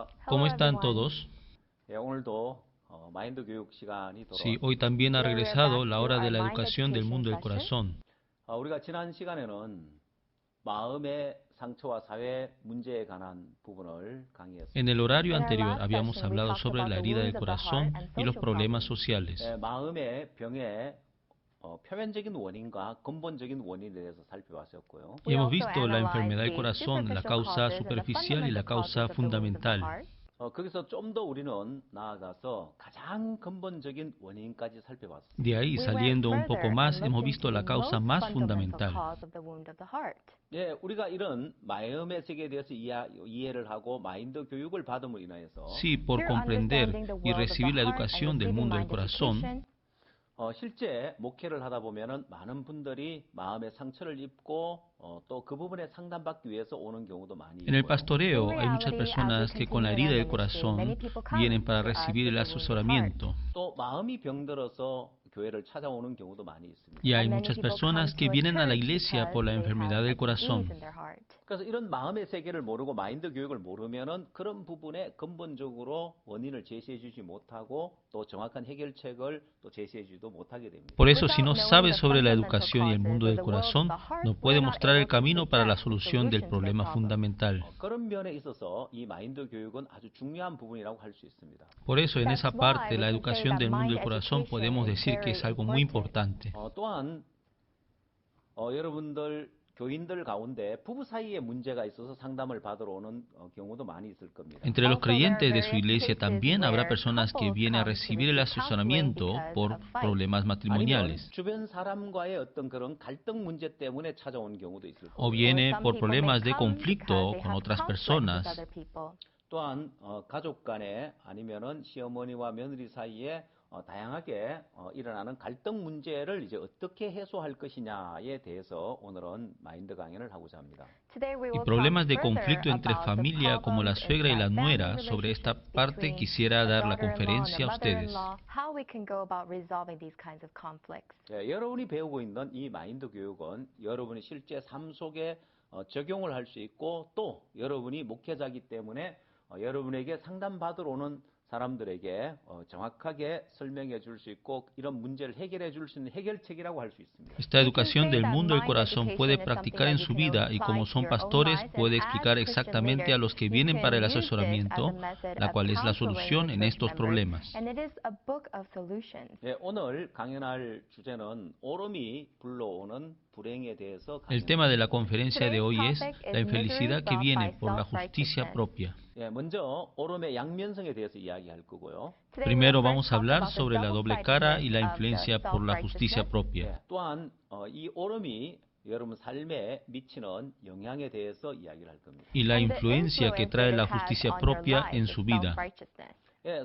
안녕하십니까. ¿Cómo Hello, están everyone. todos? 오늘도 마인드 교육 시간이 Sí, 돌아왔습니다. hoy también ha Today we are regresado back la to hora de our la Mind educación del Education mundo del session. corazón. 우리가 지난 시간에는 마음의 상처와 사회 문제에 관한 부분을 강의했습니다. En el horario In our anterior last habíamos session, we hablado talked sobre about la the herida del wounds of the heart corazón and y los social problemas problems. sociales. 마음의 병의 표면적인 원인과 근본적인 원인에 대해서 살펴봤었고요. Y We hemos also visto la analyzed enfermedad del the corazón, la superficial causa causes and the superficial y la fundamental causes causa of the wounds of the fundamental. heart. 거기서 좀 더 우리는 나아가서 가장 근본적인 원인까지 살펴봤습니다. De ahí, We went saliendo un poco further más, and hemos looked visto into la the causa most más fundamental fundamental. cause of the wound of the heart. 우리가 이런 마음의 세계에 대해서 이해를 하고 마인드 교육을 받음으로 인하여서 Sí, por Here, comprender understanding the y world of the recibir la heart and educación del receiving mundo del mind corazón, education, 실제 목회를 하다 보면은 많은 분들이 마음의 상처를 입고 또 그 부분에 상담받기 위해서 오는 경우도 많이 en el 있고요. pastoreo In hay muchas reality, personas as we que con la continue herida in del our ministry, many corazón people come vienen para to us recibir el with the wound of the heart. asesoramiento. 또 마음이 병들어서 교회를 찾아오는 경우도 많이 있습니다. Y hay And many muchas people personas come que to a vienen a la church iglesia because por la they enfermedad have del a disease corazón. in their heart. 그래서 이런 마음의 세계를 모르고 마인드 교육을 모르면은 그런 부분에 근본적으로 원인을 제시해 주지 못하고 또 정확한 해결책을 또 제시해 주지도 못하게 됩니다. Por eso, si no Without sabe knowing the sobre la fundamental educación y el mundo causes del of the wounds of corazón, the heart, no puede we're not mostrar el able to camino para la detect the solución del solution to their problema problem. fundamental. 그런 면에 있어서 이 마인드 교육은 아주 중요한 부분이라고 할 수 있습니다. Por eso, en esa That's why parte, we la can say educación that del mundo mind del corazón, education podemos is decir que very es algo muy important. importante. 또한 여러분들 교인들 가운데 부부 사이에 문제가 있어서 상담을 받으러 오는 경우도 많이 있을 겁니다. Entre los Also, there are creyentes de su various iglesia cases también habrá where personas que couples vienen a come to recibir el receive counseling asesoramiento because por of fights. problemas 아니면 matrimoniales. 주변 사람과의 어떤 그런 갈등 문제 때문에 찾아오는 경우도 있을 O 거고요. viene Some por people may problemas de come conflicto because they con have otras conflict with personas. other people. 또한 가족 간에 아니면은 시어머니와 며느리 사이에 다양하게 일어나는 갈등 문제를 이제 어떻게 해소할 것이냐에 대해서 오늘은 마인드 강연을 하고자 합니다. Today we Y will problemas talk de further conflicto entre about the familia como la problems suegra y la inside nuera. family Sobre esta relationships parte between quisiera a dar la daughter-in-law and a conferencia a ustedes. mother-in-law, how we can go about resolving these kinds of conflicts. 여러분이 배우고 있는 이 마인드 교육은 여러분이 실제 삶 속에 적용을 할 수 있고 또 여러분이 목회자이기 때문에 여러분에게 상담받으러 오는 사람들에게 정확하게 설명해 줄 수 있고 이런 문제를 해결해 줄 수 있는 해결책이라고 할 수 있습니다. Esta educación del mundo del corazón puede practicar en su vida y como son pastores puede explicar exactamente a los que vienen para el asesoramiento, la cual es la solución en estos problemas. And it is a book of solutions. 오늘 강연할 주제는 오름이 불러오는 불행에 대해서 El tema de la conferencia de hoy es la infelicidad que viene por la justicia propia. 먼저 오름의 양면성에 대해서 이야기할 거고요. Primero vamos a hablar sobre la doble cara y la influencia por la justicia propia. 또한 이 오름이 여러분 삶에 미치는 영향에 대해서 이야기를 할 겁니다. Y la influencia que trae la justicia propia en su vida.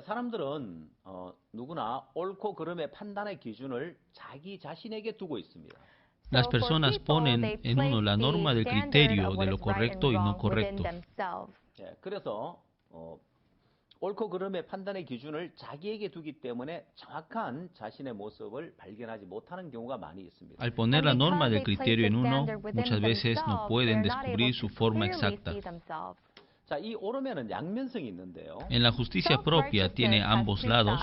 사람들은 누구나 옳고 그름의 판단의 기준을 자기 자신에게 두고 있습니다. Las personas ponen en uno la norma del criterio de lo correcto y no correcto. 그래서 옳고 그름의 판단의 기준을 자기에게 두기 때문에 정확한 자신의 모습을 발견하지 못하는 경우가 많이 있습니다. Al poner la norma del criterio en uno, muchas veces no pueden descubrir su forma exacta. 자, 이 오름에는 양면성이 있는데요. En la justicia propia tiene ambos lados.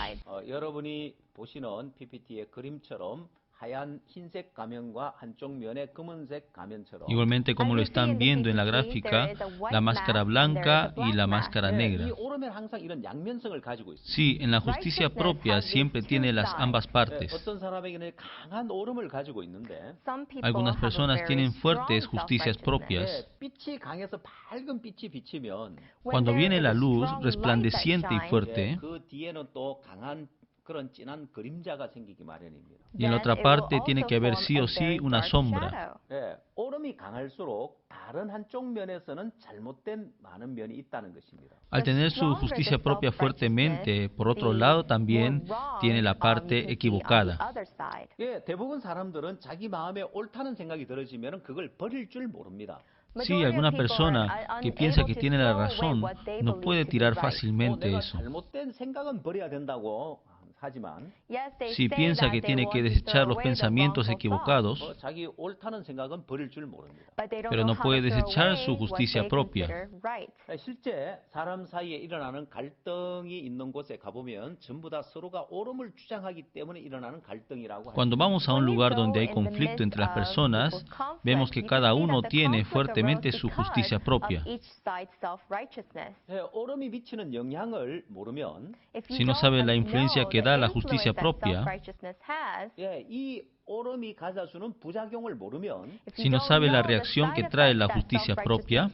여러분이 보시는 PPT의 그림처럼 하얀 흰색 가면과 한쪽 면에 검은색 가면처럼 Igualmente como lo están viendo en la gráfica, la máscara blanca y la máscara negra. 이 오름에는 항상 이런 양면성을 가지고 있습니다. Sí, en la justicia propia siempre tiene las ambas partes. 어떤 사람에게는 강한 오름을 가지고 있는데 Algunas personas tienen fuertes justicias propias. 빛이 강해서 밝은 빛이 비치면 Cuando viene la luz resplandeciente y fuerte, 그 뒤에는 또 강한 그런 진한 그림자가 생기기 마련입니다. y en la otra parte tiene que haber sí o sí una sombra. 오름이 강할수록 다른 한쪽 면에서는 잘못된 많은 면이 있다는 것입니다. Al tener su justicia propia fuertemente, por otro lado también tiene la parte equivocada. 대부분 사람들은 자기 마음에 옳다는 생각이 들어지면 그걸 버릴 줄 모릅니다. Sí, alguna persona que piensa que tiene la razón no puede tirar fácilmente eso. 잘못된 생각은 버려야 된다고 생각하지만 Si piensa que tiene que desechar los pensamientos equivocados, 자기 옳다는 생각은 버릴 줄 모릅니다. pero no puede desechar su justicia propia. 실제 사람 사이에 일어나는 갈등이 있는 곳에 가보면 전부 다 서로가 옳음을 주장하기 때문에 일어나는 갈등이라고 Cuando vamos a un lugar donde hay conflicto entre las personas, vemos que cada uno tiene fuertemente su justicia propia. 옳음이 미치는 영향을 모르면 Si no sabe la influencia que da la justicia propia, 이 옳음이 가져주는 부작용을 모르면 si no sabe la reacción que trae la justicia propia,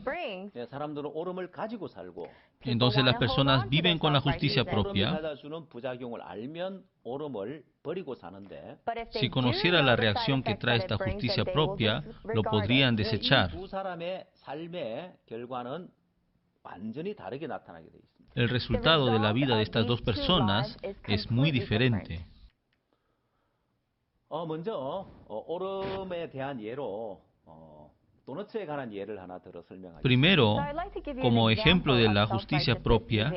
사람들은 옳음을 가지고 살고 entonces las personas viven con la justicia 옳음이 propia. 가져주는 부작용을 알면 옳음을 버리고 사는데 Si conociera la reacción que trae esta justicia propia, lo podrían desechar. 두 사람의 삶의 결과는 완전히 다르게 나타나게 돼 있습니다. El resultado de la vida de estas dos personas es muy diferente. 먼저 옳음에 대한 예로 도너츠에 관한 예를 하나 들어 설명하겠습니다. Primero, como ejemplo de la justicia propia,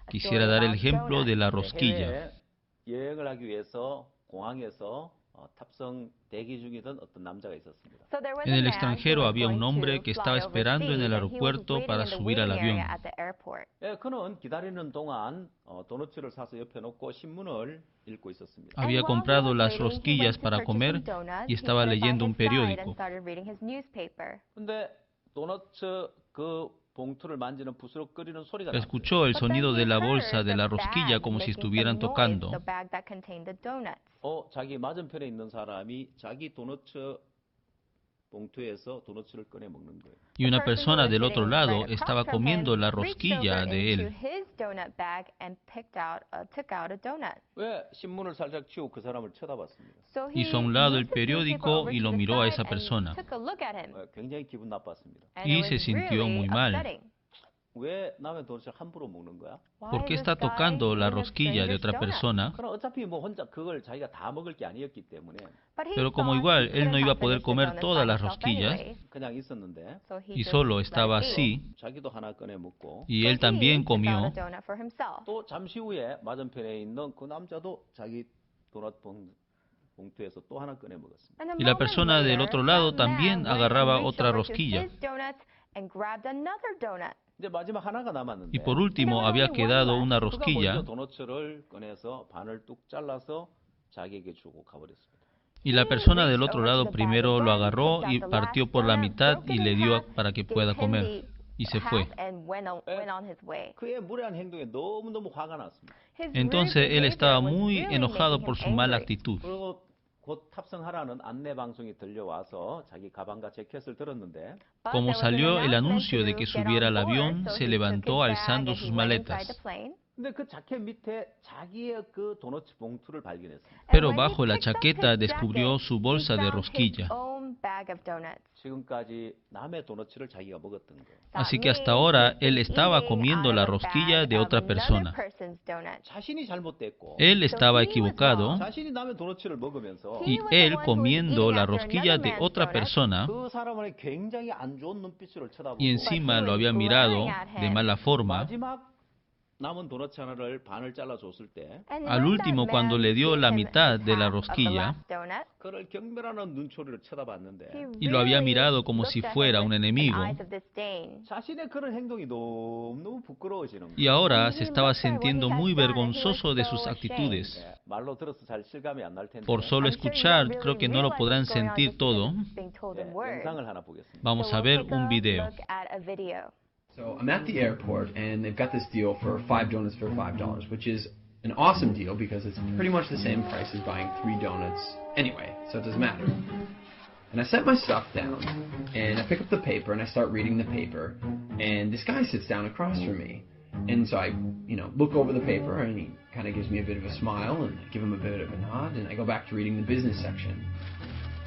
quisiera dar el ejemplo de la rosquilla. 여행을 하기 위해서 공항에서 탑승 대기 중이던 어떤 남자가 있었습니다. En el extranjero había un hombre que estaba esperando en el aeropuerto para subir al avión. 그는 기다리는 동안 도너츠를 사서 옆에 놓고 신문을 읽고 있었습니다. Había comprado las rosquillas para comer y estaba leyendo un periódico. 근데 도너츠 그 봉투를 만지는 부스럭거리는 소리가 Escuchó el sonido de la bolsa de la rosquilla como si estuvieran tocando. 자기 맞은편에 있는 사람이 자기 도너츠 봉투에서 도너츠를 꺼내 먹는 거예요. Y una persona del otro lado estaba comiendo la rosquilla de él. 왜 신문을 살짝 치우고 그 사람을 쳐다봤습니다. Hizo a un lado el periódico y lo miró a esa persona. 굉장히 기분 나빴습니다. Y se sintió muy mal. 왜 남의 도너츠를 함부로 먹는 거야? ¿Por qué está tocando la rosquilla de otra persona? 그럼 어차피 뭐 혼자 그걸 자기가 다 먹을 게 아니었기 때문에 Pero como igual él no iba a poder comer todas las rosquillas 그냥 있었는데 y solo estaba así, 자기도 하나 꺼내 먹고 y él también comió, 또 잠시 후에 맞은편에 있는 그 남자도 자기 도넛 봉투에서 또 하나 꺼내 먹었습니다. y la persona del otro lado también agarraba otra rosquilla. 이제 마지막 하나가 남았는데 Y por último había quedado una 그가 rosquilla 먼저 도넛을 꺼내서 반을 뚝 잘라서 자기에게 주고 가버렸습니다. y la persona del otro lado primero lo agarró y partió por la mitad y le dio para que pueda comer y se fue. 그의 무례한 행동에 너무너무 화가 났습니다. Entonces él estaba muy enojado por su mala actitud. 그리고 곧 탑승하라는 안내 방송이 들려와서 자기 가방과 재킷을 들었는데 Como salió el anuncio de que subiera al avión, se levantó alzando sus maletas. 근데 그 자켓 밑에 자기의 그 도넛 봉투를 발견했습니다. Pero bajo la chaqueta descubrió su bolsa de rosquilla. 지금까지 남의 도넛을 자기가 먹었던 거예요. Así que hasta ahora él estaba comiendo la rosquilla de otra persona. 자신이 잘못됐고 Él estaba equivocado 자신이 남의 도넛을 먹으면서 y él comiendo la rosquilla de otra persona 그 사람을 굉장히 안 좋은 눈빛으로 쳐다보고 y encima lo había mirado de mala forma. 마지막 남은 도넛 하나를 반을 잘라줬을 때 Al último, cuando le dio la mitad de la rosquilla 그를 경멸하는 눈초리를 쳐다봤는데 y lo había mirado como si fuera un enemigo, 자신의 그런 행동이 너무 부끄러워지는 y ahora se estaba sintiendo muy vergonzoso de sus actitudes. 말로 들어서 잘 실감이 안 날 텐데 Por solo escuchar, creo que no lo podrán sentir todo. 영상을 하나 보겠습니다. Vamos a ver un video. So I'm at the airport, and they've got this deal for 5 donuts for $5, which is an awesome deal because it's pretty much the same price as buying 3 donuts anyway, so it doesn't matter. And I set my stuff down, and I pick up the paper, and I start reading the paper, and this guy sits down across from me. And so I, look over the paper, and he kind of gives me a bit of a smile, and I give him a bit of a nod, and I go back to reading the business section.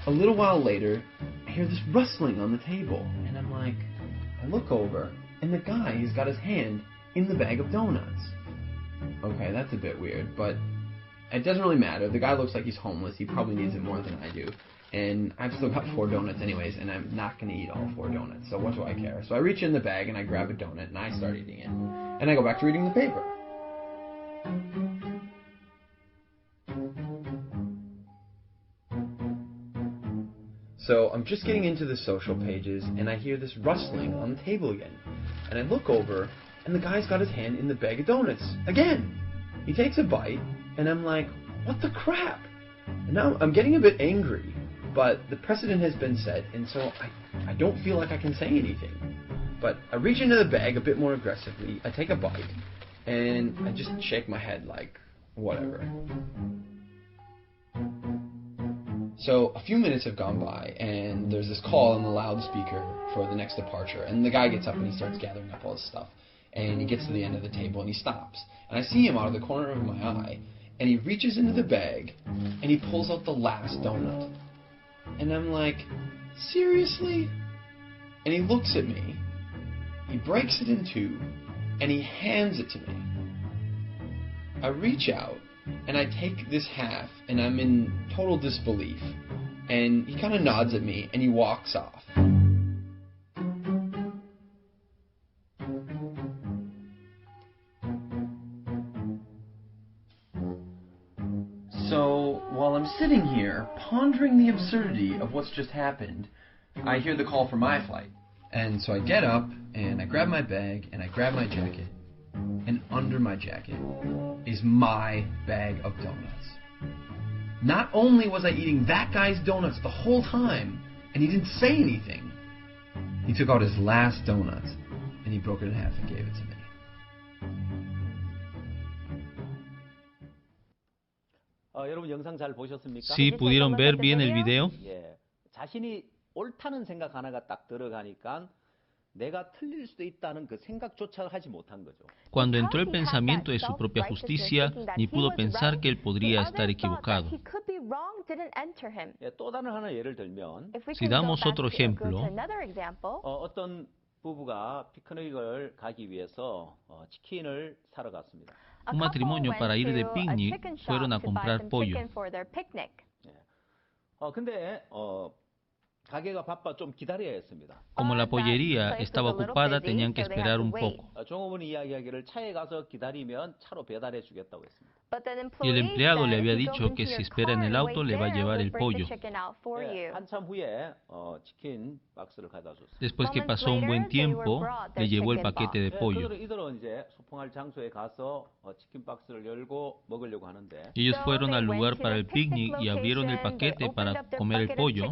A little while later, I hear this rustling on the table, and I'm like, I look over, and the guy, he's got his hand in the bag of donuts. Okay, that's a bit weird, but it doesn't really matter. The guy looks like he's homeless. He probably needs it more than I do. And I've still got 4 donuts anyways, and I'm not going to eat all 4 donuts, so what do I care? So I reach in the bag, and I grab a donut, and I start eating it. And I go back to reading the paper. So I'm just getting into the social pages, and I hear this rustling on the table again. And I look over, and the guy's got his hand in the bag of donuts again. He takes a bite, and I'm like, what the crap? And now I'm getting a bit angry, but the precedent has been set, and so I don't feel like I can say anything. But I reach into the bag a bit more aggressively, I take a bite, and I just shake my head like, whatever. So a few minutes have gone by, and there's this call on the loudspeaker for the next departure, and the guy gets up and he starts gathering up all his stuff, and he gets to the end of the table and he stops, and I see him out of the corner of my eye, and he reaches into the bag and he pulls out the last donut, and I'm like, seriously? And he looks at me, he breaks it in two, and he hands it to me. I reach out and I take this half, and I'm in total disbelief. And he kind of nods at me, and he walks off. So, while I'm sitting here, pondering the absurdity of what's just happened, I hear the call for my flight. And so I get up, and I grab my bag, and I grab my jacket. And under my jacket is my bag of donuts. Not only was I eating that guy's donuts the whole time, and he didn't say anything, he took out his last donut, and he broke it in half and gave it to me. 여러분 영상 잘 보셨습니까? ¿Sí pudieron ver bien el video? 예, 자신이 옳다는 생각 하나가 딱 들어가니까 내가 틀릴 수도 있다는 그 생각조차 하지 못한 거죠. Cuando entró el pensamiento de su propia justicia, ni pudo pensar que él podría estar equivocado. 예, 또 다른 하나 예를 들면 Si damos otro ejemplo, 어떤 부부가 피크닉을 가기 위해서 치킨을 사러 갔습니다. un matrimonio para ir de picnic fueron a comprar pollo. 예. 근데 가게가 바빠 좀 기다려야 했습니다. Como la pollería estaba ocupada, tenían que esperar un poco. 종업원이 이야기하기를 차에 가서 기다리면 차로 배달해 주겠다고 했습니다. Y el empleado le había dicho que si espera en el auto le va a llevar el pollo. 예, 한참 후에 치킨 박스를 가져다 줬습니다. Después que pasó un buen tiempo, le llevó el paquete de pollo. 이들은 이제 소풍할 장소에 가서 치킨 박스를 열고 먹으려고 하는데 Ellos fueron al lugar para el picnic y abrieron el paquete para comer el pollo.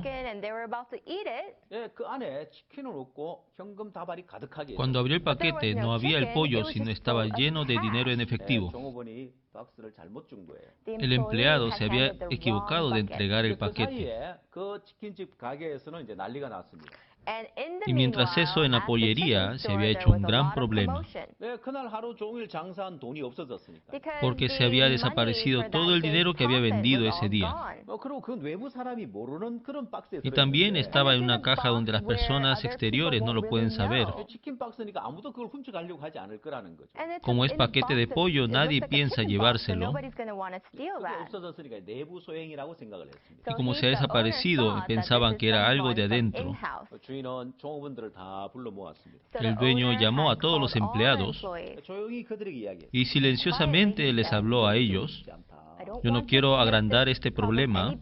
예, 그 안에 치킨은 없고 현금 다발이 가득하게 Cuando abrió el paquete no había el pollo, sino estaba lleno de dinero en efectivo. 종업원이 박스를 잘못 준 거예요. El empleado se había equivocado de entregar el 그 paquete. 사이에 그 치킨집 가게에서는 이제 난리가 났습니다. Y mientras eso, en la pollería se había hecho un gran problema, 네, 그날 하루 종일 장사한 돈이 없어졌으니까. porque se había desaparecido todo el dinero que había vendido ese día. 그리고 그 외부 사람이 모르는 그런 박스에 Y también 들어있는데 estaba en una caja donde las personas exteriores no lo pueden saber. 치킨 박스니까 아무도 그걸 훔쳐가려고 하지 않을 거라는 거죠. Como es paquete de pollo, nadie piensa llevárselo. 그게 없어졌으니까 내부 소행이라고 생각을 했습니다. Y como se ha desaparecido, pensaban que era algo de adentro. 주인은 종업원들을 다 불러 모았습니다. El dueño llamó a todos los empleados 조용히 그들에게 이야기했어요. y silenciosamente les habló a ellos. Yo no quiero agrandar este problema.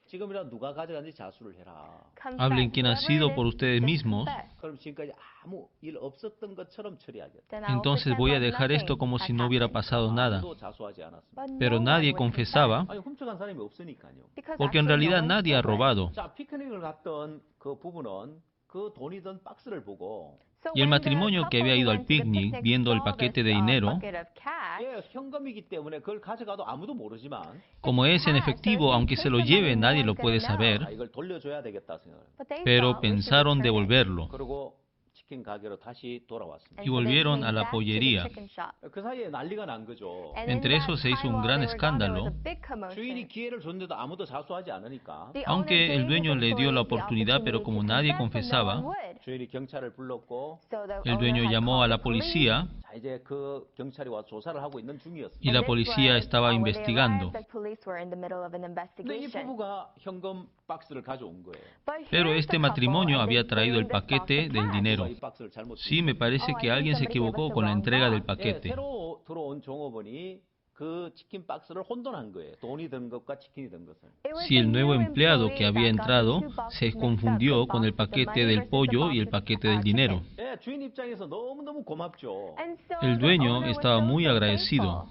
지금이라도 누가 가져간지 자수를 해라. Hablen quién ha sido por ustedes mismos. 그럼 지금까지 아무 일 없었던 것처럼 처리하겠다. Entonces voy a dejar esto como si no hubiera pasado nada. 아무도 자수하지 않았습니다. Pero nadie confesaba, 아니 훔쳐간 사람이 없으니까요. porque en realidad nadie ha robado. 자, 피크닉을 갔던 그 부부는 그 돈이 든 박스를 보고 Y el matrimonio que había ido al picnic, viendo el paquete de dinero, 예, 현금이기 때문에 그걸 가져가도 아무도 모르지만 como es en efectivo, aunque se lo lleve, nadie lo puede saber, 이걸 돌려줘야 되겠다 생각을. pero pensaron devolverlo 그리고 치킨 가게로 다시 돌아왔습니다. y volvieron a la pollería. 그 사이에 난리가 난 거죠. Entre eso se hizo un gran escándalo. 주인이 기회를 줬는데도 아무도 자수하지 않으니까 Aunque el dueño le dio la oportunidad, pero como nadie confesaba, 주인이 경찰을 불렀고 el dueño llamó a la policía 자, 이제 그 경찰이 와서 조사를 하고 있는 중이었습니다. y la policía estaba investigando. 근데 이 부부가 현금 박스를 가져온 거예요. Pero este matrimonio había traído el paquete del dinero. 이 박스를 잘못 Sí, me parece que alguien se equivocó con la entrega del paquete. 새로 들어온 종업원이 그 치킨 박스를 혼돈한 거예요. 돈이 든 것과 치킨이 든 것을. Si el nuevo empleado que había entrado se confundió con el paquete del pollo y el paquete del dinero. 예, 주인 입장에서 너무너무 고맙죠. El dueño estaba muy agradecido.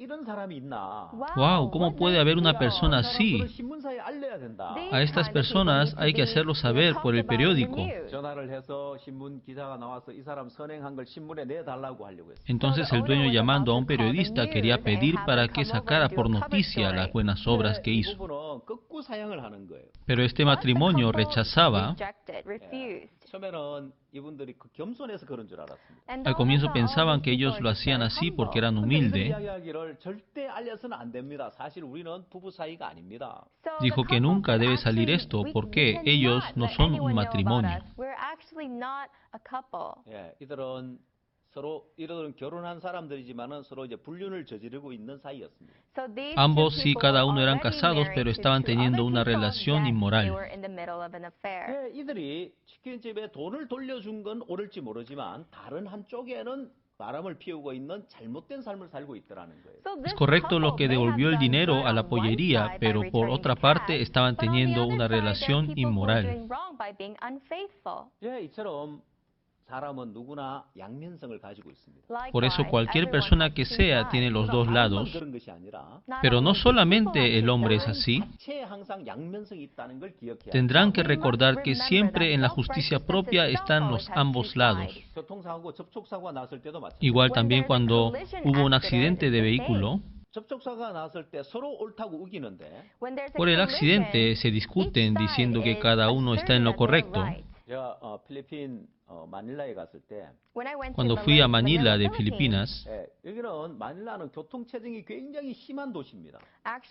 이런 사람이 있나? Wow, ¿cómo puede haber una persona así? 그걸 신문사에 알려야 된다. A estas personas hay que hacerlo saber por el periódico. 전화를 해서 신문 기자가 나와서 이 사람 선행한 걸 신문에 내달라고 하려고 했어요. Entonces el dueño, llamando a un periodista, quería pedir para que sacara por noticia las buenas obras que 이 hizo. 부분은 극구 사양을 하는 거예요. Pero este matrimonio rechazaba. 처음에는 이분들이 그 겸손해서 그런 줄 알았습니다. Al comienzo pensaban que ellos lo hacían así porque eran humildes. 이야기를 절대 알려서는 안 됩니다. 사실 우리는 부부 사이가 아닙니다. Dijo que nunca debe salir esto porque ellos no son un matrimonio. 예, 이들은 결혼한 사람들이지만은 서로 이제 불륜을 저지르고 있는 사이였습니다. Ambos sí, cada uno eran casados, pero estaban teniendo una relación inmoral. 예, 이들이 치킨집에 돈을 돌려준 건 옳을지 모르지만 다른 한쪽에는 바람을 피우고 있는 잘못된 삶을 살고 있더라는 거예요. Es correcto lo que devolvió el dinero a la pollería, pero por otra parte estaban teniendo una relación inmoral. 예, 이처럼 사람은 누구나 양면성을 가지고 있습니다. Por eso cualquier persona que sea tiene los dos lados, 그런 것이 아니라 pero no solamente el hombre es así. 자체에 항상 양면성이 있다는 걸 기억해야 Tendrán que recordar que siempre en la justicia propia están los ambos lados. 교통사고, 접촉사고가 났을 때도 마찬가지. Igual también cuando hubo un accidente de vehículo, 접촉사고가 났을 때 서로 옳다고 우기는데 por el accidente se discuten diciendo que cada uno está en lo correcto. 제가 필리핀 마닐라에 갔을 때 Cuando fui a Manila de Filipinas, 예, 여기는 마닐라는 교통체증이 굉장히 심한 도시입니다.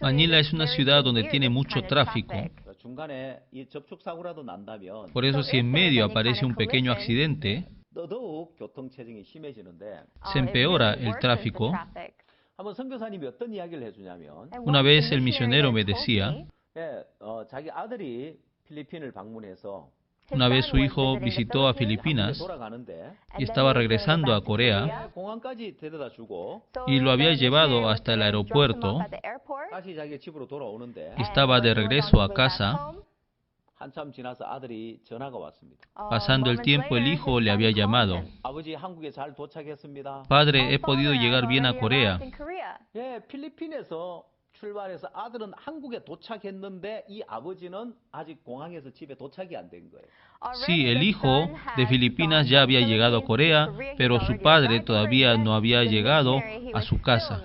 Manila es una ciudad donde tiene mucho tráfico. 중간에 이 접촉사고라도 난다면 Por eso si en medio aparece un pequeño accidente, 더더욱 교통체증이 심해지는데 se empeora el tráfico. 한번 선교사님이 어떤 이야기를 해주냐면 Una vez el misionero me decía, 예, 자기 아들이 필리핀을 방문해서 una vez su hijo visitó a Filipinas 돌아가는데 y estaba regresando a Corea 공항까지 데려다 주고 y lo había llevado hasta el aeropuerto 다시 자기 집으로 돌아오는데 y estaba de regreso a casa. 한참 지나서 아들이 전화가 왔습니다. Pasando el tiempo, el hijo le había llamado. 아버지 한국에 잘 도착했습니다. Padre, he podido llegar bien a Corea. 예, 필리핀에서 출발해서 아들은 한국에 도착했는데 이 아버지는 아직 공항에서 집에 도착이 안 된 거예요. Sí, el hijo de Filipinas ya había llegado a Corea, pero su padre todavía no había llegado a su casa.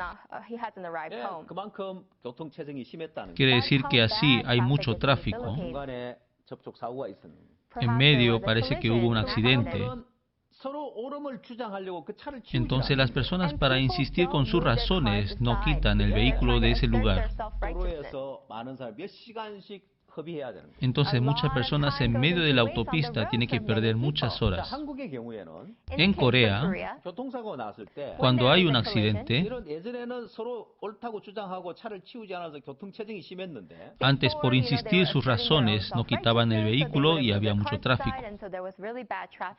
예, 그만큼 교통체증이 심했다는 Quiere 거예요. decir que así hay mucho tráfico. 중간에 접촉 사고가 있었는데. En medio parece que hubo un accidente. 서로 옳음을 주장하려고 그 차를 치우지 Entonces las 않아요. personas, para insistir con sus razones, no quitan el vehículo de ese lugar. 도로에서 많은 사람 몇 시간씩 허비해야 되는 거예요. Entonces muchas personas en medio de la autopista tienen que perder muchas 자, horas. 한국의 경우에는 En Corea, 교통사고가 났을 때 cuando hay un accidente, 이런 예전에는 서로 옳다고 주장하고 차를 치우지 않아서 교통체증이 심했는데 antes por insistir sus razones no quitaban el vehículo y había mucho tráfico.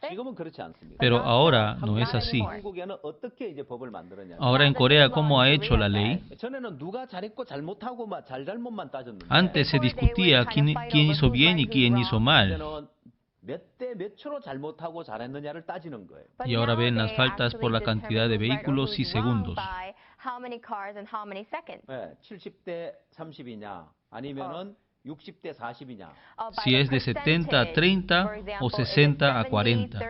지금은 그렇지 않습니다. Pero ahora no es así. 한국에는 어떻게 이제 법을 만들었냐? Ahora en Corea, ¿cómo ha hecho la ley? 전에는 누가 잘했고 잘못하고 막 잘잘못만 따졌는데 Antes se discutía quién hizo bien y quién hizo mal. 이제는 몇 대 몇 초로 잘못하고 잘했느냐를 따지는 거예요. Y ahora ven las faltas por la cantidad de vehículos y segundos. 네, 70대 30이냐 아니면은 60대 40이냐. Si es de 70 a 30 o 60 a 40.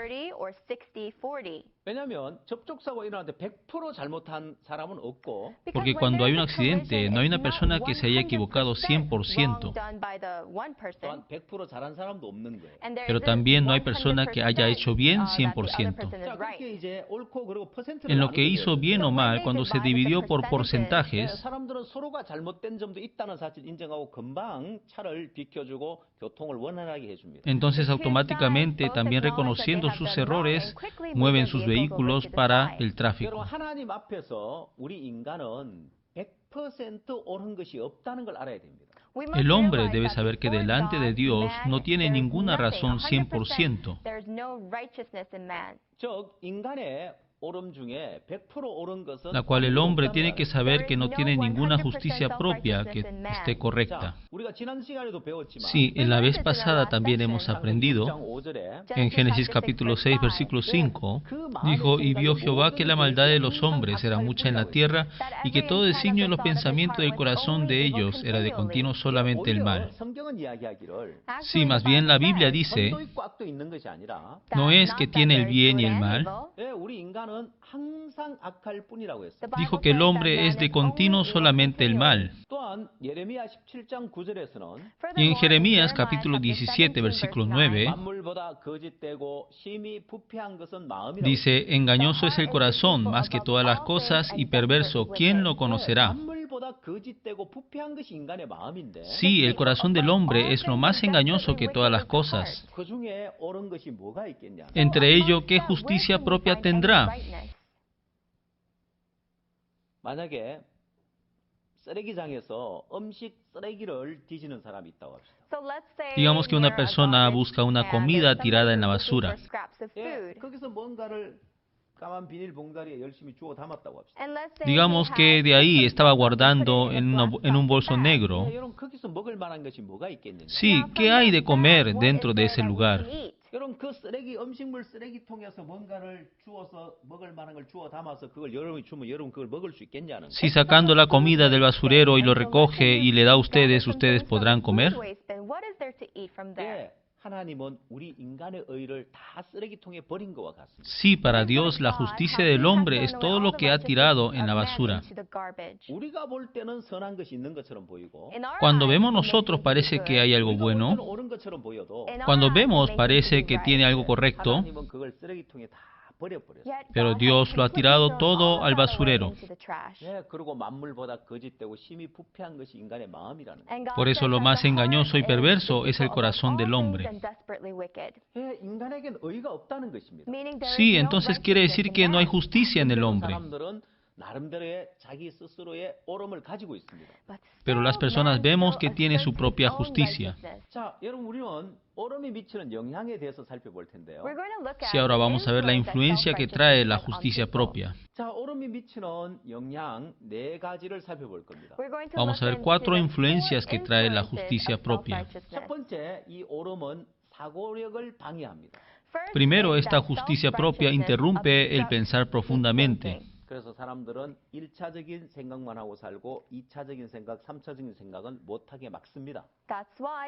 왜냐하면 접촉사고 일어났는데 100% 잘못한 사람은 없고 Porque cuando hay un accidente, no hay una persona que se haya equivocado 100%. 또한 100% 잘한 사람도 없는 거예요. Pero también no hay persona que haya hecho bien 100%. 자, 그렇게 이제 옳고 그리고 퍼센트를 En lo que 나누게 hizo 되면 bien o mal, cuando se dividió por porcentajes, 사람들은 서로가 잘못된 점도 있다는 사실 인정하고 금방 차를 비켜주고 교통을 원활하게 해줍니다. entonces automáticamente, también reconociendo sus errores, mueven sus vehículos para el 여러분 tráfico. 하나님 앞에서 우리 인간은 100% 옳은 것이 없다는 걸 알아야 됩니다. El hombre debe saber que delante de Dios no tiene ninguna razón 100%. 즉 인간의 옳음 중에 100% 옳은 것은 la cual el hombre tiene que 없다는 saber que no tiene ninguna justicia propia que esté 거야. correcta. 자, 우리가 지난 시간에도 배웠지만 Sí, en la vez pasada también hemos aprendido, 6장 5절에 en Génesis capítulo 6, versículo 5, dijo, y vio Jehová que la maldad de los hombres era mucha en la tierra, y que todo designio de los pensamientos del corazón de ellos era de continuo solamente el mal. 성경은 이야기하기를 Sí, más bien la Biblia dice, 선도 있고 악도 있는 것이 아니라 no es que tiene el bien y el mal, 예, 우리 인간은 항상 악할 뿐이라고 했어요. dijo que el hombre es de continuo solamente el mal. 또한 예레미야 17장 9절에서는 Y en Jeremías capítulo 17, versículo 9, 만물보다 거짓되고 심히 부패한 것은 마음이라고 dice, engañoso es el corazón más que todas las cosas y perverso, ¿quién lo conocerá? 만물보다 거짓되고 부패한 것이 인간의 마음인데 Sí, el corazón del hombre es lo más engañoso que todas las cosas. 그 중에 옳은 것이 뭐가 있겠냐? Entre ello, ¿qué justicia propia tendrá? 만약에 쓰레기장에서 음식 쓰레기를 뒤지는 사람이 있다고 합시다. Digamos que una persona busca una comida tirada en la basura. 예, 거기서 뭔가를 까만 비닐 봉다리에 열심히 주워 담았다고 합시다. Digamos que de ahí estaba guardando en un bolso negro. 여러분 거기서 먹을 만한 것이 뭐가 있겠느냐? Sí, ¿qué hay de comer dentro de ese lugar? 여러분 그 쓰레기 음식물 쓰레기통에서 뭔가를 주워서 먹을 만한 걸 주워 담아서 그걸 여러분이 주면 여러분 그걸 먹을 수 있겠냐는 Si sacando la comida del basurero y lo recoge y le da a ustedes, ¿ustedes podrán comer? 예, 하나님은 우리 인간의 의를 다 쓰레기통에 버린 것과 같습니다. Sí, para Dios la justicia del hombre es todo lo que ha tirado en la basura. 우리가 볼 때는 선한 것이 있는 것처럼 보이고 Cuando vemos nosotros parece que hay algo 우리가 볼 bueno. 때는 옳은 것처럼 보여도 Cuando vemos parece que tiene algo correcto, 하나님은 그걸 쓰레기통에 다 버려버렸어요. pero Dios lo ha tirado todo al basurero. 예, 그리고 만물보다 거짓되고 심히 부패한 것이 인간의 마음이라는 거예요. Por eso lo más engañoso y perverso es el corazón del hombre. 예, 인간에겐 의가 없다는 것입니다. Sí, entonces quiere decir que no hay justicia en el hombre. 사람들은 나름대로의 자기 스스로의 옳음을 가지고 있습니다. Pero las personas vemos que tiene su propia justicia. 자, 여러분 우리는 옳음이 미치는 영향에 대해서 살펴볼 텐데요. Sí, ahora vamos a ver la influencia que trae la justicia propia. 자, 옳음이 미치는 영향 네 가지를 살펴볼 겁니다. Vamos a ver 4 influencias que trae la justicia propia. 첫 번째, 이 옳음은 사고력을 방해합니다. Primero, esta justicia propia interrumpe el pensar profundamente. 그래서 사람들은 1차적인 생각만 하고 살고 2차적인 생각, 3차적인 생각은 못하게 막습니다.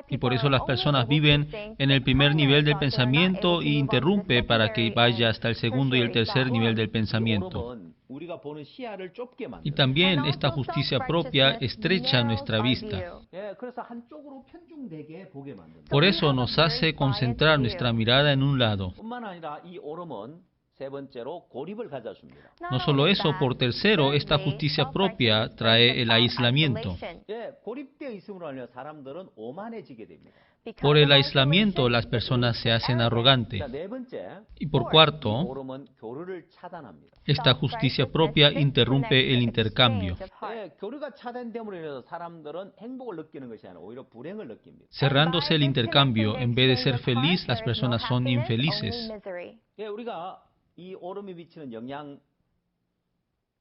Y por eso las personas viven en el primer nivel del pensamiento y interrumpe para que vaya hasta el segundo y el tercer nivel del pensamiento. 옳음은 우리가 보는 시야를 좁게 Y 만듭니다. también esta justicia propia estrecha nuestra vista. 예, 그래서 한쪽으로 편중되게 보게 만듭니다. Por eso nos hace concentrar nuestra mirada en un lado. 뿐만 아니라 이 옳음은 세 번째로 고립을 가져줍니다. No solo eso, por tercero, esta justicia propia trae el aislamiento. 예, 고립되어 있음으로 하면 사람들은 오만해지게 됩니다. Por el aislamiento, las personas se hacen arrogantes. 자, 네 번째, Y por cuarto, 옳음은 교류를 차단합니다. esta justicia propia interrumpe el intercambio. 예, 교류가 차단됨으로 인해서 사람들은 행복을 느끼는 것이 아니라 오히려 불행을 느낍니다. Cerrándose el intercambio, en vez de ser feliz, las personas son infelices. 예, 우리가 이 옳음이 미치는 영향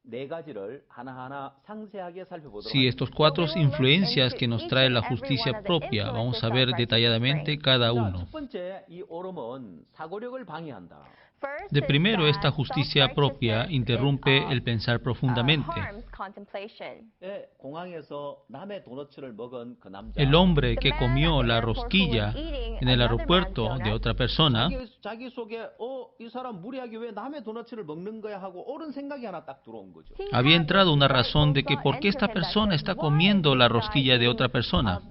네 가지를 하나하나 상세하게 살펴보도록 Sí, estos 4 influencias que nos trae la justicia propia, vamos a ver detalladamente cada 자, uno. 첫 번째, 이 옳음은 사고력을 방해한다. De primero, esta justicia propia interrumpe el pensar profundamente. 예, 공항에서 남의 도너츠를 먹은 그 남자. El hombre que comió la rosquilla en el aeropuerto de otra persona, 자기 속에 이 사람 무리하게 왜 남의 도너츠를 먹는 거야 하고 옳은 생각이 하나 딱 들어온 거죠. había entrado una razón de que por qué esta persona está comiendo la rosquilla de otra persona.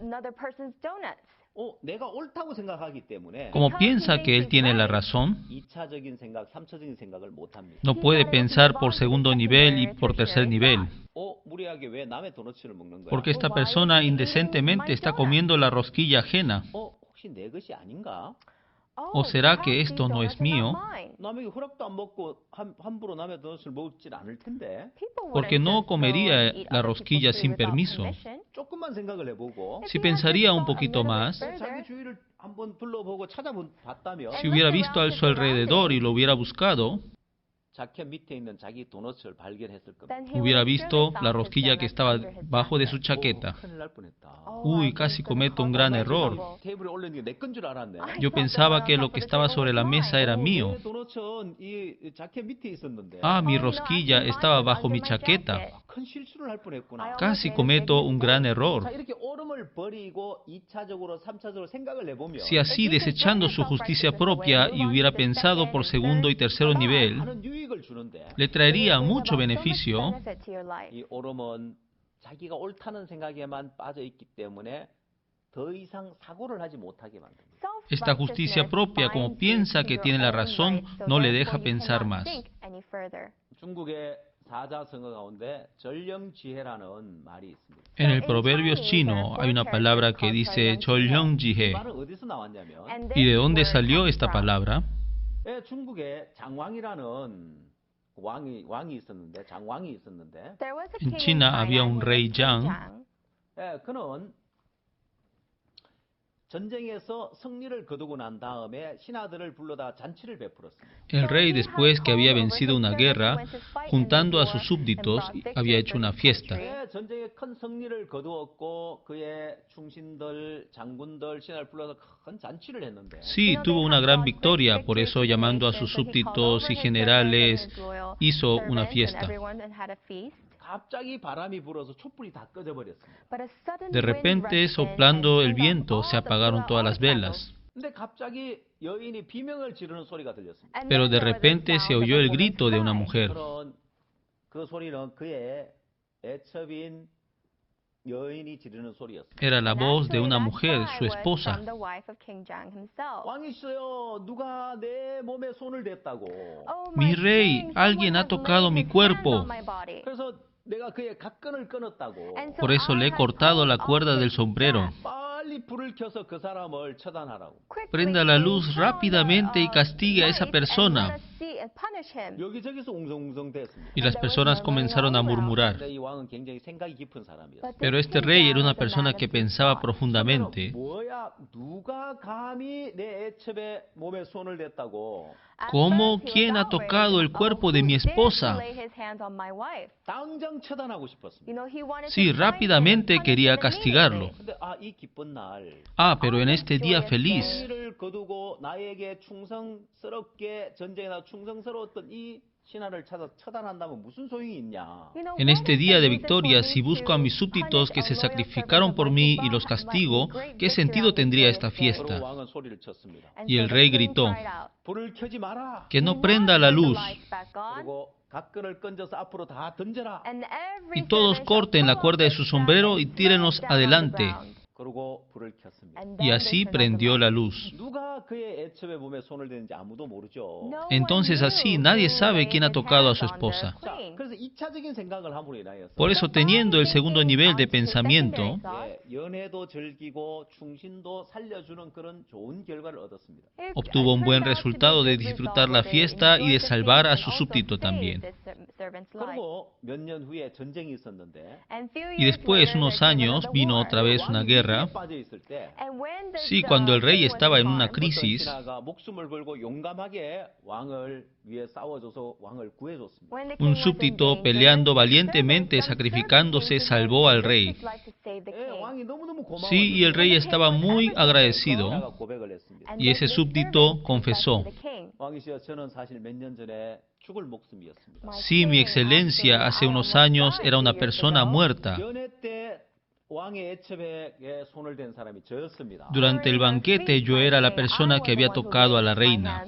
내가 옳다고 생각하기 때문에 Como piensa que él tiene la razón, 2차적인 생각, 3차적인 생각을 못 합니다. no puede pensar por segundo nivel y por tercer nivel. 무리하게 왜 남의 도너츠를 먹는 거야? Porque esta persona indecentemente está comiendo la rosquilla ajena. 혹시 내 것이 아닌가? ¿O será que esto no es mío? 남에게 허락도 안 먹고 함부로 남의 도넛을 먹질 않을 텐데 Porque no comería la rosquilla sin permiso. 조금만 생각을 해보고 Si pensaría un poquito más, 자기 주위를 한번 둘러보고 찾아봤다면 si hubiera visto a su alrededor y lo hubiera buscado, 자켓 밑에 있는 자기 도넛을 발견했을 겁니다. Then he Hubiera would have visto surely la found his rosquilla que donuts estaba under his bajo de su jacket. chaqueta. 큰일 날 뻔했다. Uy, casi cometo un gran error. 테이블에 올려놓은 게 내 건 줄 알았네. Yo pensaba que lo que estaba sobre la mesa era mío. 내 도넛은 이 자켓 밑에 있었는데. Ah, mi rosquilla estaba bajo mi chaqueta. 큰 실수를 할 뻔했구나. Casi cometo un gran 자, error. 이렇게 오름을 버리고 2차적으로 3차적으로 생각을 해보면 Si así, desechando su justicia propia y hubiera pensado por segundo y tercero nivel, 많은 유익을 주는데 le traería mucho beneficio. benefit to your life. 이 오름은 자기가 옳다는 생각에만 빠져 있기 때문에 더 이상 사고를 하지 못하게 만듭니다. Esta justicia propia, como piensa que tiene la razón, no le deja pensar más. 중국의 사자성어 가운데 전령지혜라는 말이 있습니다. En el Proverbios chino hay una palabra que dice 이 Cholyongjihe. 말은 어디서 나왔냐면 ¿Y de dónde salió esta palabra? 중국에 장왕이라는 왕이 있었는데 장왕이 있었는데 En China había un rey Yang. 그는 전쟁에서 승리를 거두고 난 다음에 신하들을 불러다 잔치를 베풀었습니다. El rey, después que había vencido una guerra, juntando a sus súbditos, había hecho una fiesta. 전쟁에 큰 승리를 거두었고 그의 충신들, 장군들, 신하를 불러서 큰 잔치를 했는데 Sí, tuvo una gran victoria, por eso llamando a sus súbditos y generales, hizo una fiesta. 갑자기 바람이 불어서 촛불이 다 꺼져 버렸습니다. De repente, soplando el viento, se apagaron todas las velas. 근데 갑자기 여인이 비명을 지르는 소리가 들렸습니다. Pero de repente se oyó el grito de una mujer. 그 소리는 그의 애첩인 여인이 지르는 소리였습니다. Era la voz de una mujer, su esposa. 왕이시여, 누가 내 몸에 손을 댔다고. Mi rey, alguien ha tocado mi cuerpo. 그래서 내가 그의 각근을 끊었다고. Por eso le he cortado la cuerda del sombrero. 빨리 불을 켜서 그 사람을 처단하라고. Prenda la luz rápidamente y castigue a esa persona. 여기저기서 웅성웅성댔습니다. Y las personas comenzaron a murmurar. 근데 이 왕은 굉장히 생각이 깊은 사람이었어요. Pero este rey era una persona que pensaba profundamente. 뭐야, 누가 감히 내 애첩의 몸에 손을 댔다고. ¿Cómo? ¿Quién ha tocado el cuerpo de mi esposa? 당장 처단하고 싶었습니다. Sí, rápidamente quería castigarlo. 근데 이 기쁜 날 Ah, pero en este día feliz, 승리를 거두고 나에게 충성스럽게 전쟁에 나 충성스러웠던 이 신하를 찾아 처단한다면 무슨 소용이 있냐? en este día de victoria, si busco a mis súbditos que se sacrificaron por mí y los castigo, ¿qué sentido tendría esta 그러고 fiesta? 왕은 소리를 쳤습니다. Y el rey gritó, 불을 켜지 마라. que no prenda la luz, 그리고 각근을 건져서 앞으로 다 던져라. y todos corten la cuerda de su sombrero y tírenlos adelante. 그리고 불을 켰습니다. Y así prendió la luz. 누가 그의 애첩의 몸에 손을 대는지 아무도 모르죠. Entonces así nadie sabe quién ha tocado a su esposa. 자, 그래서 2차적인 생각을 함으로 인하여서 Por eso, teniendo el segundo nivel de pensamiento, 연애도 즐기고 충신도 살려주는 그런 좋은 결과를 얻었습니다. obtuvo un buen resultado de disfrutar la fiesta y de salvar a su súbdito también. 그리고 몇 년 후에 전쟁이 있었는데 Y después, unos años, vino otra vez una guerra. 빠져 있을 때 Sí, cuando el rey estaba en una crisis, 신하가 목숨을 걸고 용감하게 왕을 위해 싸워줘서 왕을 구해줬습니다. un súbdito peleando valientemente, sacrificándose, salvó al rey. 왕이 너무너무 고마워요. Sí, y el rey estaba muy agradecido, 신하가 고백을 했습니다. y ese súbdito confesó, 왕이시여, 저는 사실 몇 년 전에 죽을 목숨이었습니다. sí, mi excelencia, hace unos años era una persona muerta. 연애 때 왕의 애첩에 손을 댄 사람이 저였습니다. Durante el banquete yo era la persona que había tocado a la reina.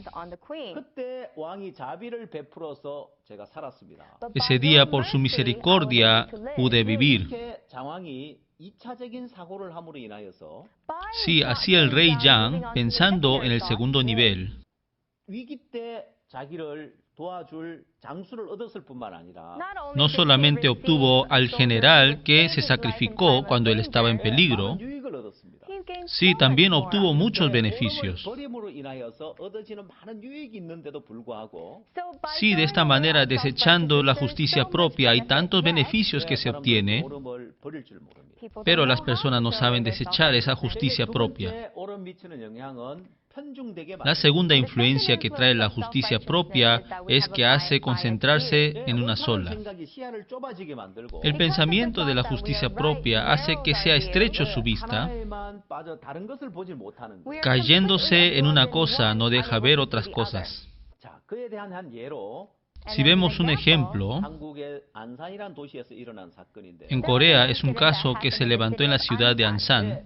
그때 왕이 자비를 베풀어서 제가 살았습니다. Ese día, por su misericordia, pude vivir. 이렇게 장왕이 2차적인 사고를 함으로 인하여서 Sí, así el rey Yang, pensando en el segundo nivel, 위기 때 자기를 도와줄 장수를 얻었을 뿐만 아니라 no solamente obtuvo al general que se sacrificó cuando él estaba en peligro, 많은 유익을 얻었습니다. sí, también obtuvo muchos beneficios. 버림으로 인하여서 얻어지는 많은 유익이 있는데도 불구하고 Sí, de esta manera, desechando la justicia propia, hay tantos beneficios que se obtiene, 오름을 버릴 줄 모릅니다. pero las personas no saben desechar esa justicia propia. 두 번째 오름 미치는 영향은 La segunda influencia que trae la justicia propia es que hace concentrarse en una sola. El pensamiento de la justicia propia hace que sea estrecho su vista, cayéndose en una cosa no deja ver otras cosas. Si vemos un ejemplo, en Corea es un caso que se levantó en la ciudad de Ansan.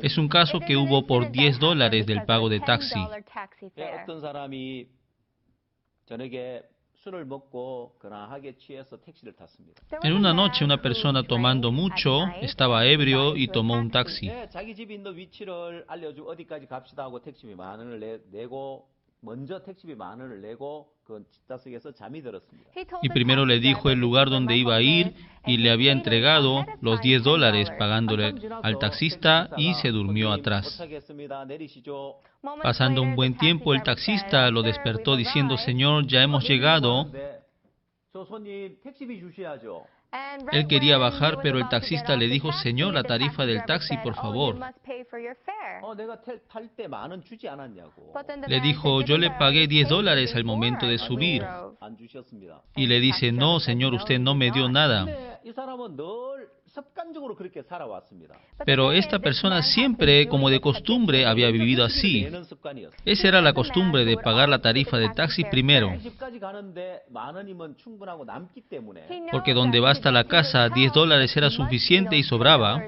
Es un caso que hubo por $10 del pago de taxi. En una noche una persona tomando mucho estaba ebrio y tomó un taxi. Y primero le dijo el lugar donde iba a ir y le había entregado los $10 pagándole al taxista y se durmió atrás. Pasando un buen tiempo el taxista lo despertó diciendo: Señor, ya hemos llegado. Él quería bajar, pero el taxista le dijo: Señor, la tarifa del taxi, por favor. Le dijo: yo le pagué $10 al momento de subir. Y le dice: no, señor, usted no me dio nada. Pero esta persona siempre, como de costumbre, había vivido así. Esa era la costumbre de pagar la tarifa de taxi primero. Porque donde va hasta la casa, $10 era suficiente y sobraba.